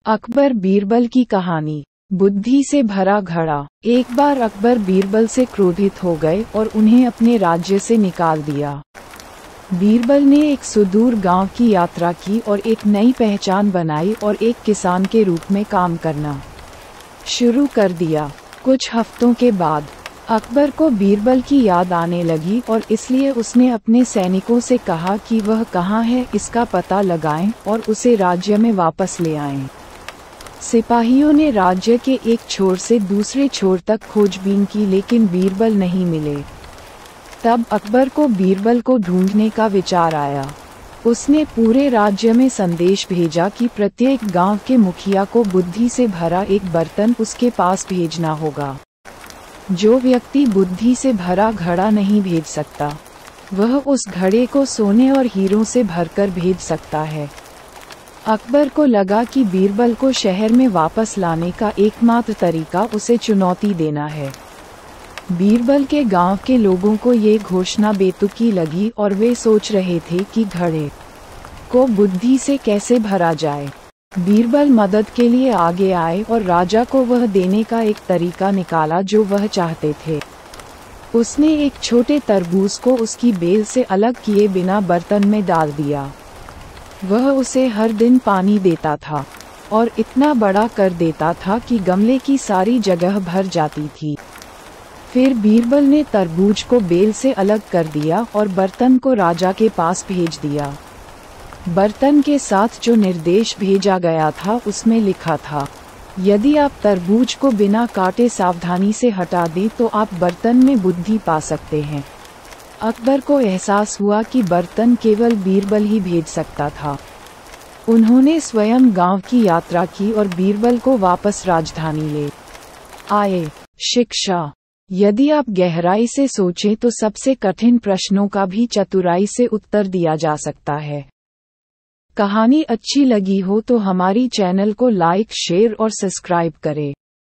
अकबर बीरबल की कहानी। बुद्धि से भरा घड़ा। एक बार अकबर बीरबल से क्रोधित हो गए और उन्हें अपने राज्य से निकाल दिया। बीरबल ने एक सुदूर गांव की यात्रा की और एक नई पहचान बनाई और एक किसान के रूप में काम करना शुरू कर दिया। कुछ हफ्तों के बाद अकबर को बीरबल की याद आने लगी और इसलिए उसने अपने सैनिकों से कहा कि वह कहाँ है, इसका पता लगाएं और उसे राज्य में वापस ले आएं। सिपाहियों ने राज्य के एक छोर से दूसरे छोर तक खोजबीन की, लेकिन बीरबल नहीं मिले। तब अकबर को बीरबल को ढूंढने का विचार आया। उसने पूरे राज्य में संदेश भेजा कि प्रत्येक गांव के मुखिया को बुद्धि से भरा एक बर्तन उसके पास भेजना होगा। जो व्यक्ति बुद्धि से भरा घड़ा नहीं भेज सकता, वह उस घड़े को सोने और हीरों से भरकर भेज सकता है। अकबर को लगा कि बीरबल को शहर में वापस लाने का एकमात्र तरीका उसे चुनौती देना है। बीरबल के गांव के लोगों को ये घोषणा बेतुकी लगी और वे सोच रहे थे कि घड़े को बुद्धि से कैसे भरा जाए। बीरबल मदद के लिए आगे आए और राजा को वह देने का एक तरीका निकाला जो वह चाहते थे। उसने एक छोटे तरबूज को उसकी बेल से अलग किए बिना बर्तन में डाल दिया। वह उसे हर दिन पानी देता था और इतना बड़ा कर देता था कि गमले की सारी जगह भर जाती थी। फिर बीरबल ने तरबूज को बेल से अलग कर दिया और बर्तन को राजा के पास भेज दिया। बर्तन के साथ जो निर्देश भेजा गया था उसमें लिखा था, यदि आप तरबूज को बिना काटे सावधानी से हटा दें तो आप बर्तन में बुद्धि पा सकते हैं। अकबर को एहसास हुआ कि बर्तन केवल बीरबल ही भेज सकता था। उन्होंने स्वयं गांव की यात्रा की और बीरबल को वापस राजधानी ले आए। शिक्षा। यदि आप गहराई से सोचें तो सबसे कठिन प्रश्नों का भी चतुराई से उत्तर दिया जा सकता है। कहानी अच्छी लगी हो तो हमारी चैनल को लाइक, शेयर और सब्सक्राइब करें।